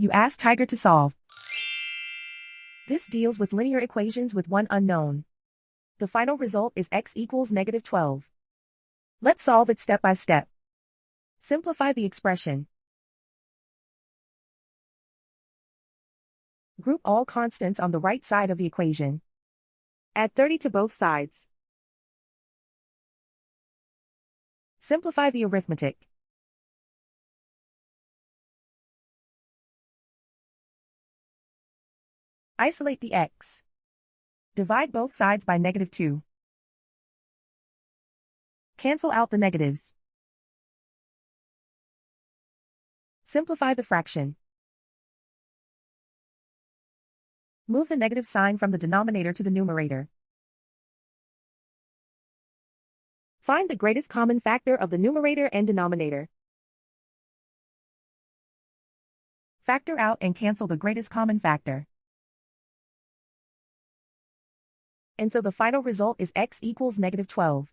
You ask Tiger to solve. This deals with linear equations with one unknown. The final result is x equals -12. Let's solve it step by step. Simplify the expression. Group all constants on the right side of the equation. Add 30 to both sides. Simplify the arithmetic. Isolate the x. Divide both sides by -2. Cancel out the negatives. Simplify the fraction. Move the negative sign from the denominator to the numerator. Find the greatest common factor of the numerator and denominator. Factor out and cancel the greatest common factor. And so the final result is x equals -12.